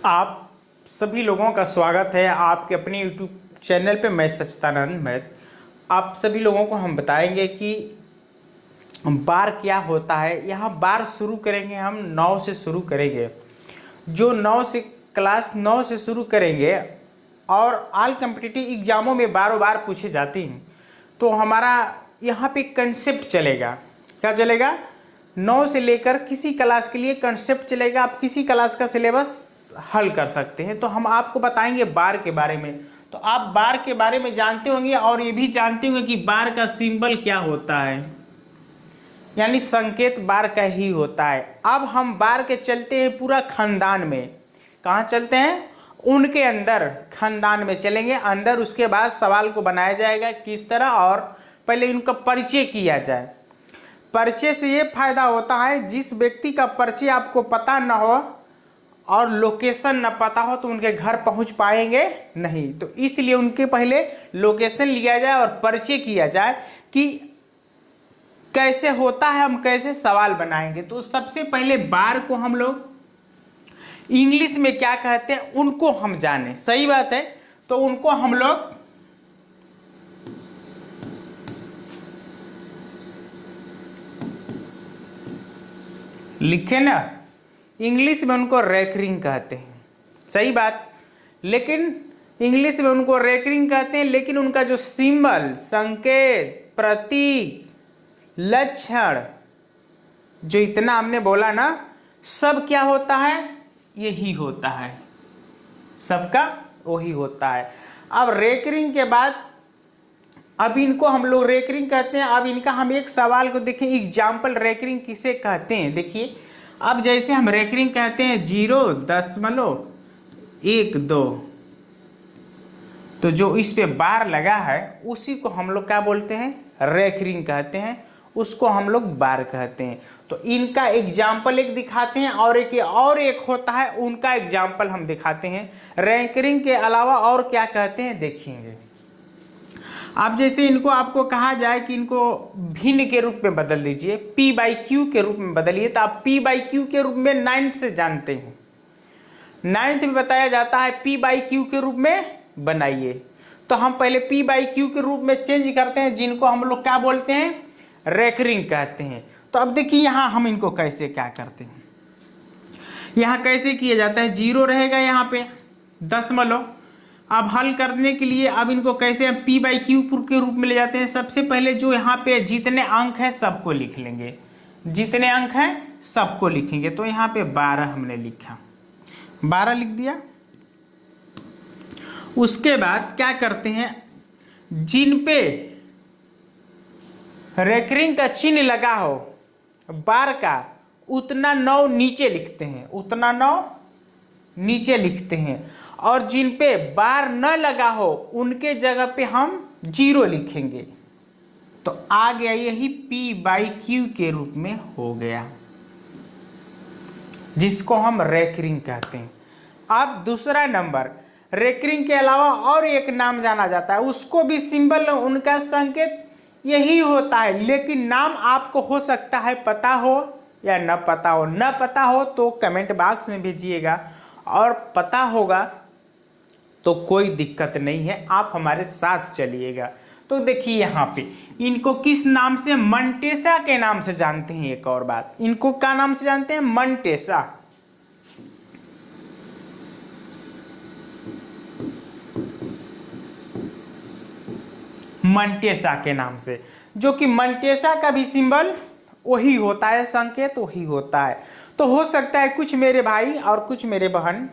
आप सभी लोगों का स्वागत है आपके अपने YouTube चैनल पे। मैं सच्चिदानंद मैथ आप सभी लोगों को हम बताएंगे कि बार क्या होता है। यहाँ बार शुरू करेंगे हम 9 से शुरू करेंगे। जो 9 से क्लास 9 से शुरू करेंगे और ऑल कम्पिटिटिव एग्जामों में बारों बार पूछे जाती हैं। तो हमारा यहाँ पे कंसेप्ट चलेगा। क्या चलेगा? 9 से लेकर किसी क्लास के लिए कंसेप्ट चलेगा। आप किसी क्लास का सिलेबस हल कर सकते हैं। तो हम आपको बताएंगे बार के बारे में। तो आप बार के बारे में जानते होंगे और ये भी जानते होंगे कि बार का सिंबल क्या होता है, यानी संकेत बार का ही होता है। अब हम बार के चलते हैं पूरा खानदान में। कहाँ चलते हैं? उनके अंदर खानदान में चलेंगे अंदर। उसके बाद सवाल को बनाया जाएगा किस तरह, और पहले इनका परिचय किया जाए। परिचय से ये फायदा होता है, जिस व्यक्ति का परिचय आपको पता न हो और लोकेशन न पता हो तो उनके घर पहुंच पाएंगे नहीं। तो इसलिए उनके पहले लोकेशन लिया जाए और परिचय किया जाए कि कैसे होता है, हम कैसे सवाल बनाएंगे। तो सबसे पहले बार को हम लोग इंग्लिश में क्या कहते हैं उनको हम जाने। सही बात है। तो उनको हम लोग लिखे ना, इंग्लिश में उनको रेकरिंग कहते हैं। सही बात। लेकिन इंग्लिश में उनको रेकरिंग कहते हैं, लेकिन उनका जो सिंबल, संकेत, प्रतीक, लक्षण, जो इतना हमने बोला ना, सब क्या होता है? यही होता है। सबका वही होता है। अब रेकरिंग के बाद अब इनको हम लोग रेकरिंग कहते हैं। अब इनका हम एक सवाल को देखें, एग्जाम्पल रेकरिंग किसे कहते हैं। देखिए, अब जैसे हम रेकरिंग कहते हैं 0.12, तो जो इस पे बार लगा है उसी को हम लोग क्या बोलते हैं? रेकरिंग कहते हैं। उसको हम लोग बार कहते हैं। तो इनका एग्जाम्पल एक दिखाते हैं और एक होता है उनका एग्जाम्पल हम दिखाते हैं। रेकरिंग के अलावा और क्या कहते हैं देखेंगे। अब जैसे इनको आपको कहा जाए कि इनको भिन्न के रूप में बदल दीजिए, P/Q के रूप में बदलिए, तो आप P/Q के रूप में 9th से जानते हैं। 9th में बताया जाता है P/Q के रूप में बनाइए। तो हम पहले P/Q के रूप में चेंज करते हैं, जिनको हम लोग क्या बोलते हैं? रेकरिंग कहते हैं। तो अब देखिए यहाँ हम इनको कैसे क्या करते हैं। यहाँ कैसे किया जाता है? 0 रहेगा यहाँ पे, दशमलव। अब हल करने के लिए अब इनको कैसे हम P/Q के रूप में ले जाते हैं। सबसे पहले जो यहाँ पे जितने अंक है सबको लिख लेंगे। जितने अंक हैं सबको लिखेंगे। तो यहाँ पे 12 हमने लिखा, 12 लिख दिया। उसके बाद क्या करते हैं, जिन पे रेकरिंग का चिन्ह लगा हो बार का, उतना 9 नीचे लिखते हैं, उतना 9 नीचे लिखते हैं। और जिन पे बार न लगा हो उनके जगह पे हम 0 लिखेंगे। तो आ गया, यही P/Q के रूप में हो गया, जिसको हम रेकरिंग कहते हैं। अब दूसरा नंबर, रेकरिंग के अलावा और एक नाम जाना जाता है, उसको भी सिंबल, उनका संकेत यही होता है, लेकिन नाम आपको हो सकता है पता हो या न पता हो। न पता हो तो कमेंट बॉक्स में भेजिएगा, और पता होगा तो कोई दिक्कत नहीं है, आप हमारे साथ चलिएगा। तो देखिए यहाँ पे इनको किस नाम से? मंटेसा के नाम से जानते हैं। एक और बात, इनको क्या नाम से जानते हैं? मंटेसा। मंटेसा के नाम से, जो कि मंटेसा का भी सिंबल वही होता है, संकेत वही होता है। तो हो सकता है कुछ मेरे भाई और कुछ मेरे बहन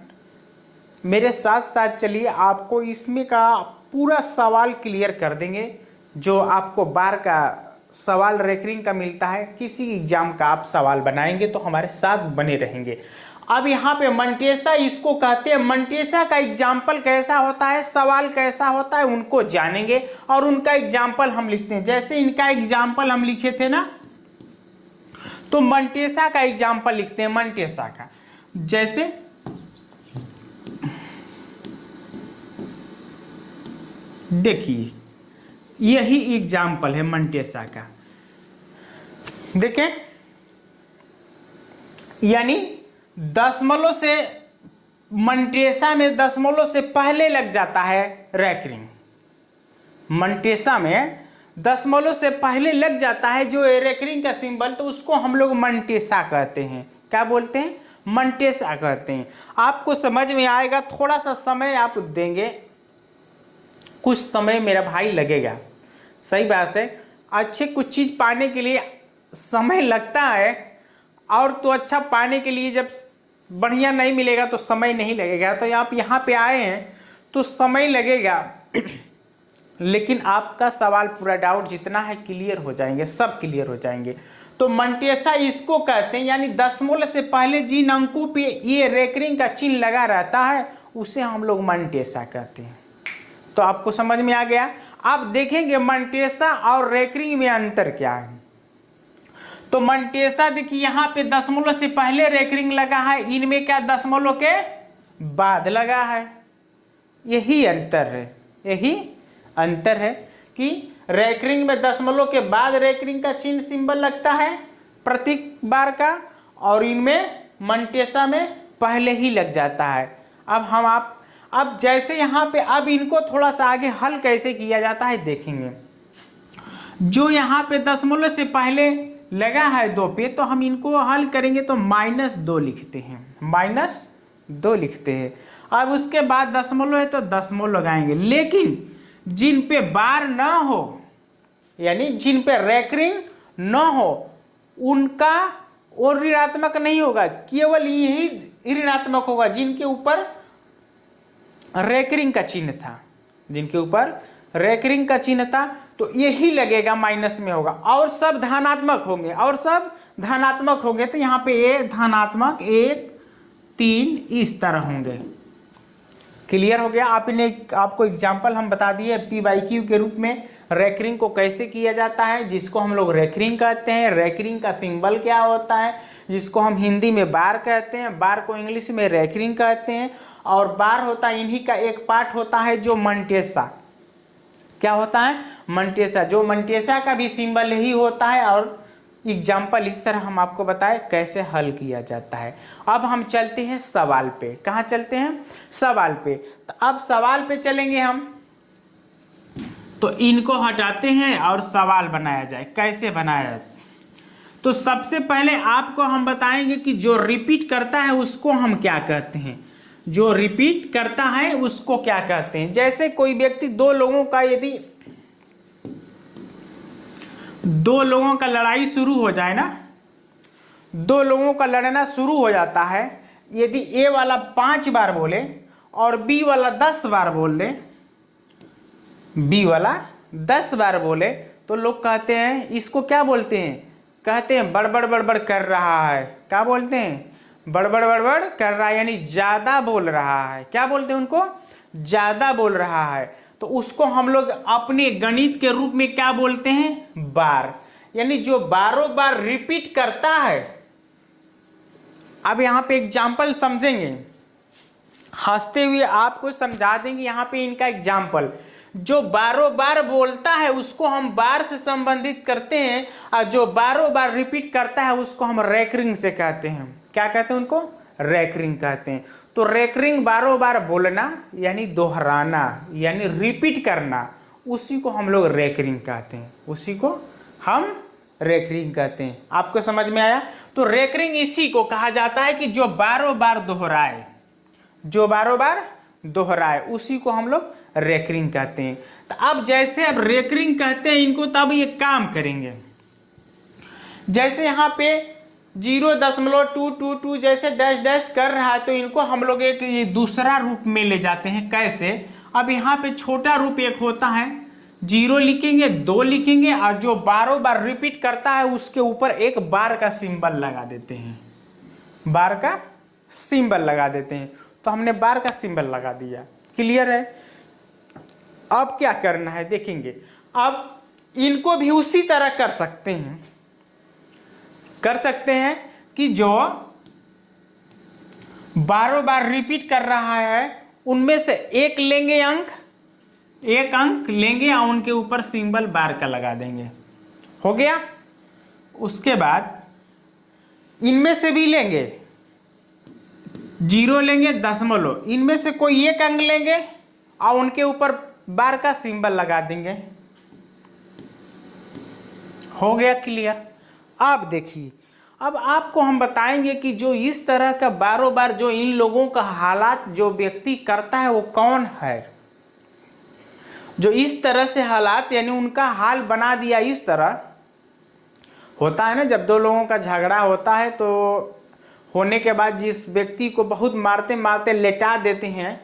मेरे साथ साथ चलिए, आपको इसमें का पूरा सवाल क्लियर कर देंगे। जो आपको बार का सवाल रेकरिंग का मिलता है, किसी एग्जाम का आप सवाल बनाएंगे तो हमारे साथ बने रहेंगे। अब यहाँ पे मंटेसा इसको कहते हैं। मंटेसा का एग्जाम्पल कैसा होता है, सवाल कैसा होता है, उनको जानेंगे और उनका एग्जाम्पल हम लिखते हैं। जैसे इनका एग्जाम्पल हम लिखे थे ना, तो मंटेसा का एग्जाम्पल लिखते हैं। मंटेसा का जैसे देखिए, यही एग्जाम्पल है मंटेसा का। देखें, यानी दशमलव से मंटेसा में दशमलव से पहले लग जाता है रैकरिंग, मंटेसा में दशमलव से पहले लग जाता है जो रैकरिंग का सिंबल, तो उसको हम लोग मंटेसा कहते हैं। क्या बोलते हैं? मंटेसा कहते हैं। आपको समझ में आएगा, थोड़ा सा समय आप देंगे, कुछ समय मेरा भाई लगेगा, सही बात है। अच्छे कुछ चीज़ पाने के लिए समय लगता है, और तो अच्छा पाने के लिए जब बढ़िया नहीं मिलेगा तो समय नहीं लगेगा। तो आप यहाँ पे आए हैं तो समय लगेगा, लेकिन आपका सवाल पूरा डाउट जितना है क्लियर हो जाएंगे, सब क्लियर हो जाएंगे। तो मंटेसा इसको कहते हैं, यानी दशमलव से पहले जिन अंकों पे ये रैकरिंग का चिन्ह लगा रहता है उसे हम लोग मंटेसा कहते हैं। तो आपको समझ में आ गया। आप देखेंगे मंटेसा और रैकरिंग में अंतर क्या है। तो मंटेसा देखिए यहाँ पे दशमलव से पहले रैकरिंग लगा है, इनमें क्या दशमलव के बाद लगा है। यही अंतर है, यही अंतर है कि रैकरिंग में दशमलव के बाद रैकरिंग का चिन्ह सिंबल लगता है प्रतीक बार का, और इनमें मंटेसा में पहले ही लग जाता है। अब जैसे यहाँ पे अब इनको थोड़ा सा आगे हल कैसे किया जाता है देखेंगे। जो यहाँ पे दशमलव से पहले लगा है 2 पे, तो हम इनको हल करेंगे तो -2 लिखते हैं, -2 लिखते हैं। अब उसके बाद दशमलव है तो दशमलव लगाएंगे, लेकिन जिन पे बार ना हो, यानी जिन पे रैकरिंग न हो, उनका और ऋणात्मक नहीं होगा, केवल यही ऋणात्मक होगा जिनके ऊपर रैकरिंग का चिन्ह था, जिनके ऊपर रैकरिंग का चिन्ह था तो यही लगेगा, माइनस में होगा, और सब धनात्मक होंगे, और सब धनात्मक होंगे। तो यहाँ पे ये धनात्मक 1 3 इस तरह होंगे। क्लियर हो गया। आपको एग्जाम्पल हम बता दिए PYQ के रूप में रैकरिंग को कैसे किया जाता है, जिसको हम लोग रैकरिंग कहते हैं। रैकरिंग का सिंबल क्या होता है, जिसको हम हिंदी में बार कहते हैं, बार को इंग्लिश में रैकरिंग कहते हैं। और बार होता है, इन्हीं का एक पार्ट होता है जो मंटेसा। क्या होता है? मंटेसा। जो मंटेसा का भी सिंबल ही होता है। और एग्जाम्पल इस तरह हम आपको बताएं कैसे हल किया जाता है। अब हम चलते हैं सवाल पे। कहाँ चलते हैं? सवाल पे। तो अब सवाल पे चलेंगे हम, तो इनको हटाते हैं और सवाल बनाया जाए। कैसे बनाया जाए? तो सबसे पहले आपको हम बताएंगे कि जो रिपीट करता है उसको हम क्या कहते हैं। जो रिपीट करता है उसको क्या कहते हैं। जैसे कोई व्यक्ति दो लोगों का लड़ाई शुरू हो जाए ना, 2 लोगों का लड़ना शुरू हो जाता है। यदि ए वाला 5 बार बोले और बी वाला 10 बार बोल दे, बी वाला 10 बार बोले, तो लोग कहते हैं, इसको क्या बोलते हैं? कहते हैं बड़बड़ बड़बड़ कर रहा है। क्या बोलते हैं? बड़बड़ बड़बड़ कर रहा है, यानी ज़्यादा बोल रहा है। क्या बोलते हैं उनको? ज़्यादा बोल रहा है। तो उसको हम लोग अपने गणित के रूप में क्या बोलते हैं? बार। यानी जो बारों बार रिपीट करता है। अब यहाँ पे एग्जाम्पल समझेंगे, हंसते हुए आपको समझा देंगे यहाँ पे इनका एग्जाम्पल। जो बारों बार बोलता है उसको हम बार से संबंधित करते हैं, और जो बारों बार रिपीट करता है उसको हम रैकरिंग से कहते हैं। क्या कहते हैं उनको? रैकरिंग कहते हैं। तो रैकरिंग बारों बार बोलना यानी दोहराना, यानी रिपीट करना, उसी को हम लोग रैकरिंग कहते हैं। उसी को हम रैकरिंग कहते हैं। आपको समझ में आया? तो रैकरिंग इसी को कहा जाता है कि जो बारों बार दोहराए, जो बारों बार दोहराए, उसी को हम लोग रैकरिंग कहते हैं। तो अब जैसे अब रैकरिंग कहते हैं इनको, तब ये काम करेंगे। जैसे यहाँ पे 0.222 जैसे डैश डैश कर रहा है, तो इनको हम लोग एक दूसरा रूप में ले जाते हैं। कैसे? अब यहाँ पे छोटा रूप एक होता है, 0 लिखेंगे, 2 लिखेंगे, और जो बारों बार रिपीट करता है उसके ऊपर एक बार का सिंबल लगा देते हैं। बार का सिंबल लगा देते हैं। तो हमने बार का सिंबल लगा दिया। क्लियर है? अब क्या करना है देखेंगे। अब इनको भी उसी तरह कर सकते हैं कि जो बारों बार रिपीट कर रहा है उनमें से एक लेंगे अंक, एक अंक लेंगे और उनके ऊपर सिंबल बार का लगा देंगे। हो गया? उसके बाद इनमें से भी लेंगे, जीरो लेंगे, दशमलव, इनमें से कोई एक अंक लेंगे और उनके ऊपर बार का सिंबल लगा देंगे। हो गया क्लियर। अब देखिए, अब आपको हम बताएंगे कि जो इस तरह का बारों बार जो इन लोगों का हालात जो व्यक्ति करता है वो कौन है, जो इस तरह से हालात यानी उनका हाल बना दिया। इस तरह होता है ना, जब दो लोगों का झगड़ा होता है तो होने के बाद जिस व्यक्ति को बहुत मारते मारते लेटा देते हैं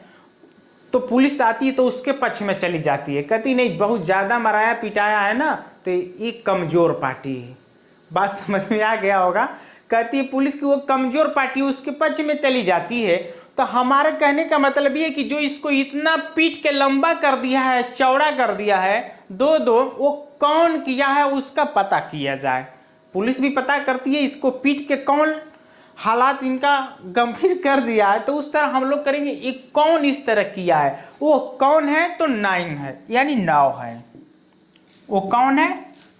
तो पुलिस आती है तो उसके पक्ष में चली जाती है, कहती नहीं बहुत ज़्यादा मराया पिटाया है ना तो ये कमज़ोर पार्टी है। बात समझ में आ गया होगा। कहती है पुलिस की वो कमज़ोर पार्टी उसके पक्ष में चली जाती है। तो हमारे कहने का मतलब ये है कि जो इसको इतना पीट के लंबा कर दिया है, चौड़ा कर दिया है, दो दो, वो कौन किया है उसका पता किया जाए। पुलिस भी पता करती है इसको पीट के कौन हालात इनका गंभीर कर दिया है, तो उस तरह हम लोग करेंगे एक कौन इस तरह किया है। वो कौन है तो 9 है, यानी 9 है। वो कौन है?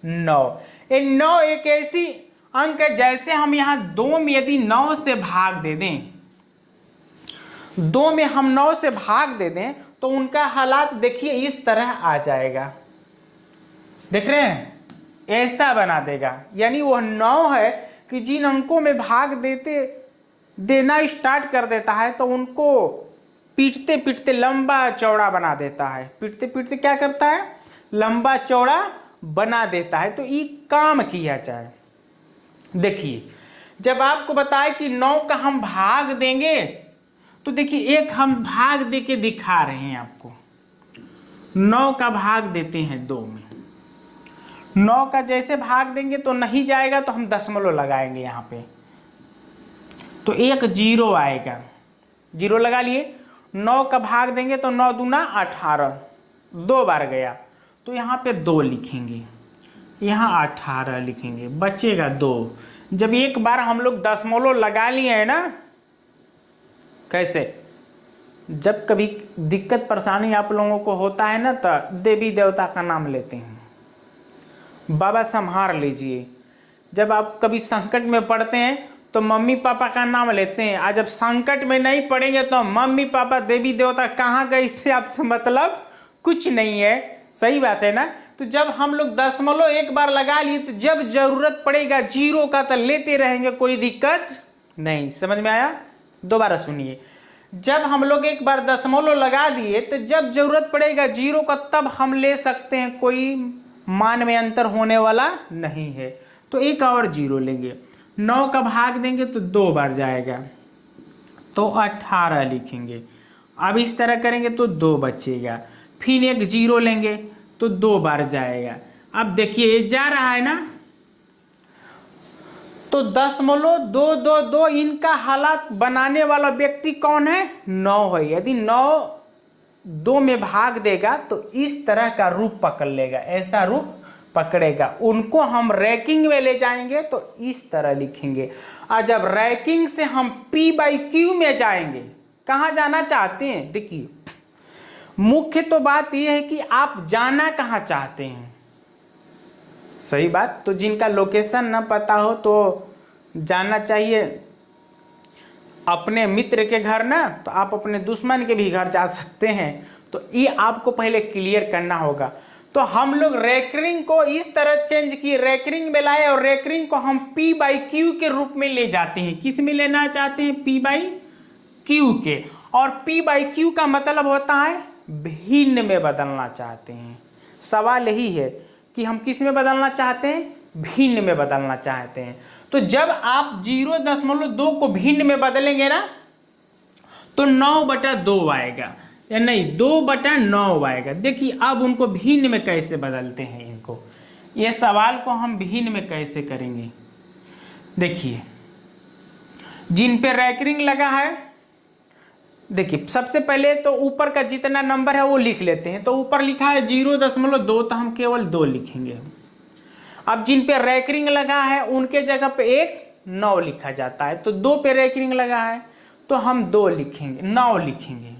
9। ये 9 एक ऐसी अंक है, जैसे हम यहाँ 2 में यदि 9 से भाग दे दें, 2 में हम 9 से भाग दे दें तो उनका हालात देखिए इस तरह आ जाएगा। देख रहे हैं, ऐसा बना देगा। यानी वह 9 है कि जिन अंकों में भाग देना स्टार्ट कर देता है तो उनको पीटते पीटते लंबा चौड़ा बना देता है। पीटते पीटते क्या करता है? लंबा चौड़ा बना देता है। तो ये काम किया जाए। देखिए, जब आपको बताए कि 9 का हम भाग देंगे तो देखिए एक हम भाग दे के दिखा रहे हैं आपको। 9 का भाग देते हैं 2 में। 9 का जैसे भाग देंगे तो नहीं जाएगा तो हम दशमलव लगाएंगे यहाँ पे, तो एक जीरो आएगा। जीरो लगा लिए। 9 का भाग देंगे तो 9 दूना 18, 2 बार गया तो यहाँ पे 2 लिखेंगे, यहाँ 18 लिखेंगे, बचेगा 2। जब एक बार हम लोग दशमलव लगा लिए हैं ना, कैसे? जब कभी दिक्कत परेशानी आप लोगों को होता है ना तो देवी देवता का नाम लेते हैं, बाबा संभार लीजिए। जब आप कभी संकट में पड़ते हैं तो मम्मी पापा का नाम लेते हैं, आज जब संकट में नहीं पड़ेंगे तो मम्मी पापा देवी देवता कहाँ गए, इससे आपसे मतलब कुछ नहीं है। सही बात है ना। तो जब हम लोग दशमलव एक बार लगा लिए तो जब जरूरत पड़ेगा जीरो का तो लेते रहेंगे, कोई दिक्कत नहीं। समझ में आया? दोबारा सुनिए, जब हम लोग एक बार दशमलव लगा दिए तो जब जरूरत पड़ेगा जीरो का तब हम ले सकते हैं, कोई मान में अंतर होने वाला नहीं है। तो एक और जीरो लेंगे, 9 का भाग देंगे तो 2 बार जाएगा तो 18 लिखेंगे। अब इस तरह करेंगे तो 2 बचेगा, फिर एक जीरो लेंगे तो 2 बार जाएगा। अब देखिए ये जा रहा है ना, तो 0.222 इनका हालात बनाने वाला व्यक्ति कौन है? 9 है। यदि 9 2 में भाग देगा तो इस तरह का रूप पकड़ लेगा, ऐसा रूप पकड़ेगा। उनको हम रैंकिंग में ले जाएंगे तो इस तरह लिखेंगे। और जब रैंकिंग से हम P/Q में जाएंगे, कहाँ जाना चाहते हैं? देखिए, मुख्य तो बात यह है कि आप जाना कहाँ चाहते हैं। सही बात। तो जिनका लोकेशन ना पता हो तो जाना चाहिए अपने मित्र के घर ना, तो आप अपने दुश्मन के भी घर जा सकते हैं। तो ये आपको पहले क्लियर करना होगा। तो हम लोग रैंकिंग को इस तरह चेंज किए, रैंकिंग में लाए और रैंकिंग को हम P/Q के रूप में ले जाते हैं। किस में लेना चाहते हैं? P/Q के। और P/Q का मतलब होता है भिन्न में बदलना चाहते हैं। सवाल यही है कि हम किस में बदलना चाहते हैं? भिन्न में बदलना चाहते हैं। तो जब आप 0.2 को भिन्न में बदलेंगे ना तो 9/2 आएगा, या नहीं 2/9 आएगा। देखिए अब उनको भिन्न में कैसे बदलते हैं इनको, ये सवाल को हम भिन्न में कैसे करेंगे। देखिए, जिन पे रैंकिंग लगा है, देखिए सबसे पहले तो ऊपर का जितना नंबर है वो लिख लेते हैं। तो ऊपर लिखा है 0.2 तो हम केवल 2 लिखेंगे। अब जिन पे रैंकिंग लगा है उनके जगह पे एक 9 लिखा जाता है। तो 2 पे रैंकिंग लगा है तो हम 2 लिखेंगे, 9 लिखेंगे।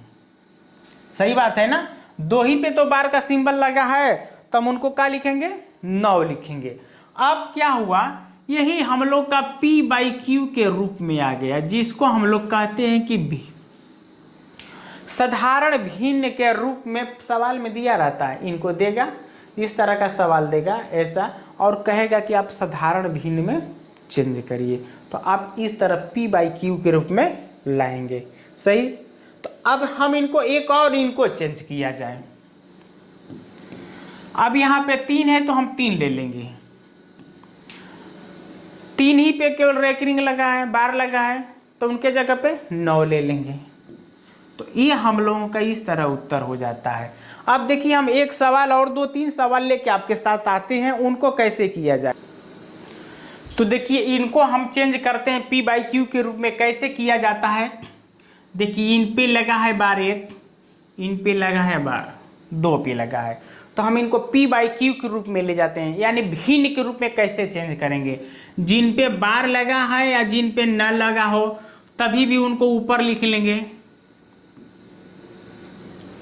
सही बात है ना। 2 ही पे तो बार का सिंबल लगा है तो हम उनको क्या लिखेंगे? 9 लिखेंगे। अब क्या हुआ यही हम लोग का P/Q के रूप में आ गया, जिसको हम लोग कहते हैं कि भी साधारण भिन्न के रूप में सवाल में दिया रहता है। इनको देगा, इस तरह का सवाल देगा ऐसा, और कहेगा कि आप साधारण भिन्न में चेंज करिए, तो आप इस तरह P/Q के रूप में लाएंगे। सही। तो अब हम इनको एक और इनको चेंज किया जाए। अब यहाँ पे 3 है तो हम 3 ले लेंगे, 3 ही पे केवल रेकरिंग लगा है, बार लगा है, तो उनके जगह पे 9 ले लेंगे। तो ये हम लोगों का इस तरह उत्तर हो जाता है। अब देखिए हम एक सवाल और 2-3 सवाल लेके आपके साथ आते हैं, उनको कैसे किया जाए। तो देखिए इनको हम चेंज करते हैं P/Q के रूप में। कैसे किया जाता है, देखिए इन पे लगा है बार 1, इन पे लगा है बार 2 पे लगा है, तो हम इनको P/Q के रूप में ले जाते हैं, यानी भिन्न के रूप में कैसे चेंज करेंगे। जिन पे बार लगा है या जिन पे न लगा हो तभी भी उनको ऊपर लिख लेंगे।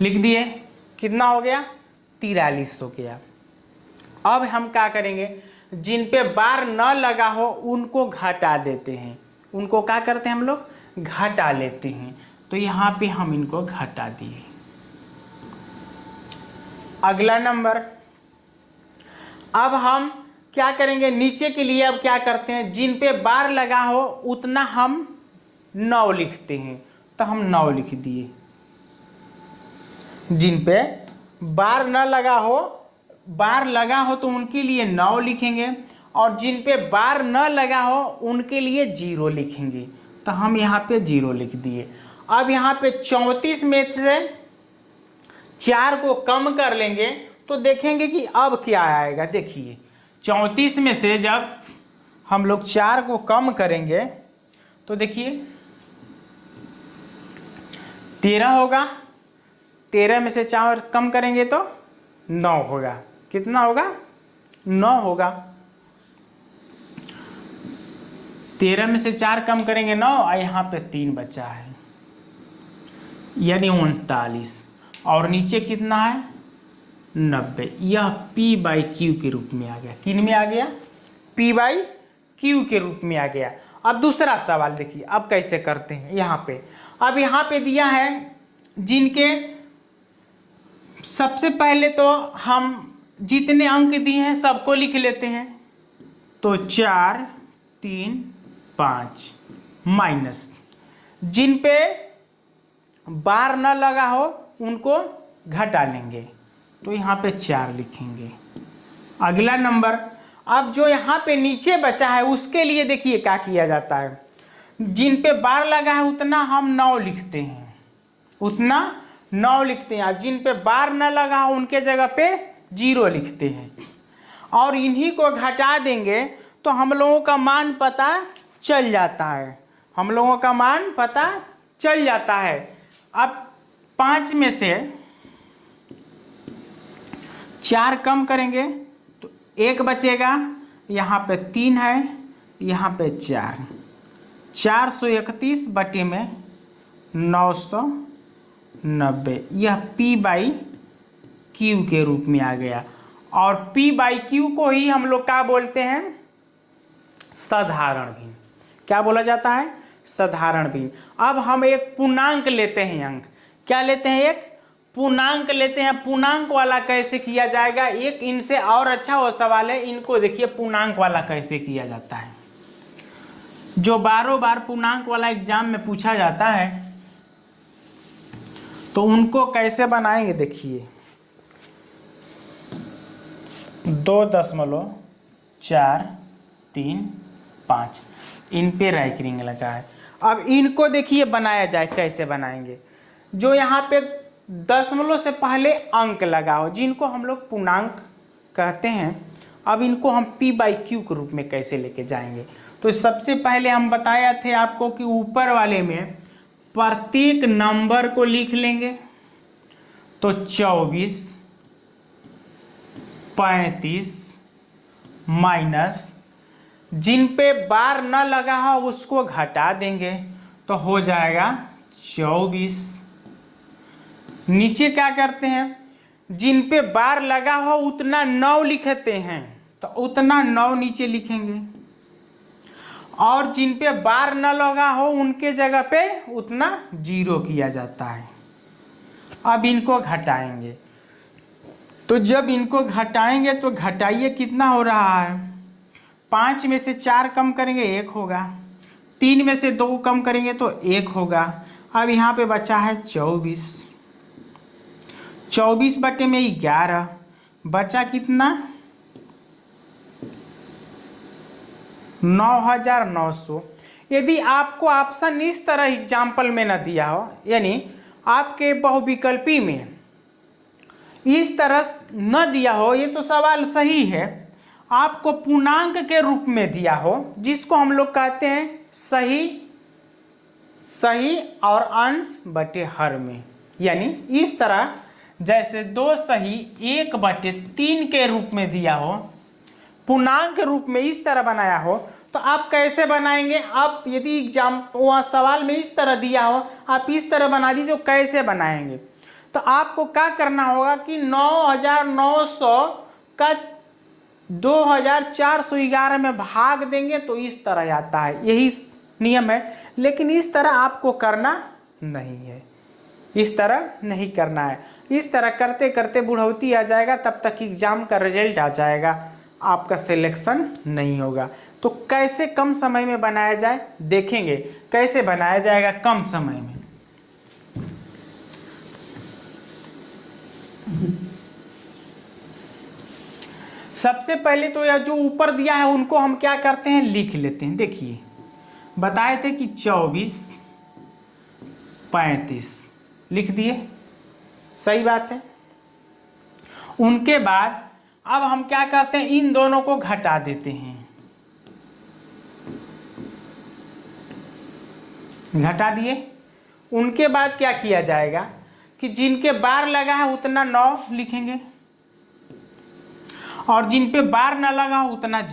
लिख दिए, कितना हो गया, 43 हो गया। अब हम क्या करेंगे, जिन पे बार न लगा हो उनको घटा देते हैं। उनको क्या करते हैं हम लोग, घटा लेते हैं। तो यहाँ पे हम इनको घटा दिए। अगला नंबर, अब हम क्या करेंगे, नीचे के लिए अब क्या करते हैं, जिन पे बार लगा हो उतना हम 9 लिखते हैं, तो हम 9 लिख दिए। जिन पे बार न लगा हो, बार लगा हो तो उनके लिए 9 लिखेंगे, और जिन पे बार न लगा हो उनके लिए 0 लिखेंगे, तो हम यहाँ पे 0 लिख दिए। अब यहाँ पे 34 में से 4 को कम कर लेंगे तो देखेंगे कि अब क्या आएगा। देखिए 34 में से जब हम लोग 4 को कम करेंगे तो देखिए 13 होगा, 13 में से 4 कम करेंगे तो 9 होगा। कितना होगा, 9 होगा। 13 में से 4 कम करेंगे 9, और यहाँ पे 3 बचा है, यानी 39, और नीचे कितना है 90। यह P/Q के रूप में आ गया। किन में आ गया, P/Q के रूप में आ गया। अब दूसरा सवाल देखिए, अब कैसे करते हैं। यहाँ पे अब यहाँ पे दिया है जिनके सबसे पहले तो हम जितने अंक दिए हैं सबको लिख लेते हैं, तो 4 3 5 माइनस जिन पे बार न लगा हो उनको घटा लेंगे, तो यहाँ पे 4 लिखेंगे। अगला नंबर, अब जो यहाँ पे नीचे बचा है उसके लिए देखिए क्या किया जाता है, जिन पे बार लगा है उतना हम 9 लिखते हैं, उतना 9 लिखते हैं। जिन पे बार न लगा हो उनके जगह पे 0 लिखते हैं, और इन्हीं को घटा देंगे तो हम लोगों का मान पता चल जाता है। हम लोगों का मान पता चल जाता है। अब 5 में से 4 कम करेंगे तो 1 बचेगा, यहाँ पे 3 है, यहाँ पे 4, 431 बटे में 990, यह P/Q के रूप में आ गया। और P/Q को ही हम लोग क्या बोलते हैं, साधारण भिन्न। क्या बोला जाता है, साधारण भिन्न। अब हम एक पूर्णांक लेते हैं, अंक क्या लेते हैं, एक पूर्णांक लेते हैं। पूर्णांक वाला कैसे किया जाएगा, एक इनसे और अच्छा वो सवाल है, इनको देखिए पूर्णांक वाला कैसे किया जाता है, जो बारों बार पूर्णांक वाला एग्जाम में पूछा जाता है, तो उनको कैसे बनाएंगे। देखिए 2.435 इन पे रैंकिंग लगा है। अब इनको देखिए बनाया जाए, कैसे बनाएंगे। जो यहाँ पे दशमलव से पहले अंक लगा हो, जिनको हम लोग पूर्णांक कहते हैं, अब इनको हम P/Q के रूप में कैसे लेके जाएंगे। तो सबसे पहले हम बताया थे आपको कि ऊपर वाले में प्रत्येक नंबर को लिख लेंगे, तो 24 35 माइनस जिन पे बार न लगा हो उसको घटा देंगे, तो हो जाएगा 24। नीचे क्या करते हैं, जिन पे बार लगा हो उतना 9 लिखते हैं, तो उतना 9 नीचे लिखेंगे। और जिन पे बार न लगा हो उनके जगह पे उतना 0 किया जाता है। अब इनको घटाएंगे, तो जब इनको घटाएंगे तो घटाइए कितना हो रहा है, 5 में से 4 कम करेंगे 1 होगा, 3 में से 2 कम करेंगे तो 1 होगा। अब यहाँ पे बचा है 24, 24 बटे में 11 बचा कितना 9,900। यदि आपको ऑप्शन इस तरह एग्जाम्पल में न दिया हो, यानी आपके बहुविकल्पी में इस तरह न दिया हो, ये तो सवाल सही है, आपको पूर्णांक के रूप में दिया हो, जिसको हम लोग कहते हैं सही और अंश बटे हर में, यानी इस तरह जैसे 2 सही 1/3 के रूप में दिया हो, पूर्णांक के रूप में इस तरह बनाया हो, तो आप कैसे बनाएंगे। आप यदि एग्जाम वहाँ सवाल में इस तरह दिया हो, आप इस तरह बना दीजिए, तो कैसे बनाएंगे। तो आपको क्या करना होगा कि 9,900 का 2,411 में भाग देंगे तो इस तरह आता है, यही नियम है। लेकिन इस तरह आपको करना नहीं है, इस तरह नहीं करना है। इस तरह करते करते बुढ़ौती आ जाएगा, तब तक एग्जाम का रिजल्ट आ जाएगा, आपका सिलेक्शन नहीं होगा। तो कैसे कम समय में बनाया जाए, देखेंगे कैसे बनाया जाएगा कम समय में। सबसे पहले तो यह जो ऊपर दिया है उनको हम क्या करते हैं, लिख लेते हैं। देखिए बताए थे कि 24 35 लिख दिए, सही बात है। उनके बाद अब हम क्या करते हैं, इन दोनों को घटा देते हैं, घटा दिए। उनके बाद क्या किया जाएगा कि जिनके बार लगा है उतना 9 लिखेंगे, और जिन पे बार ना लगा उतना 0।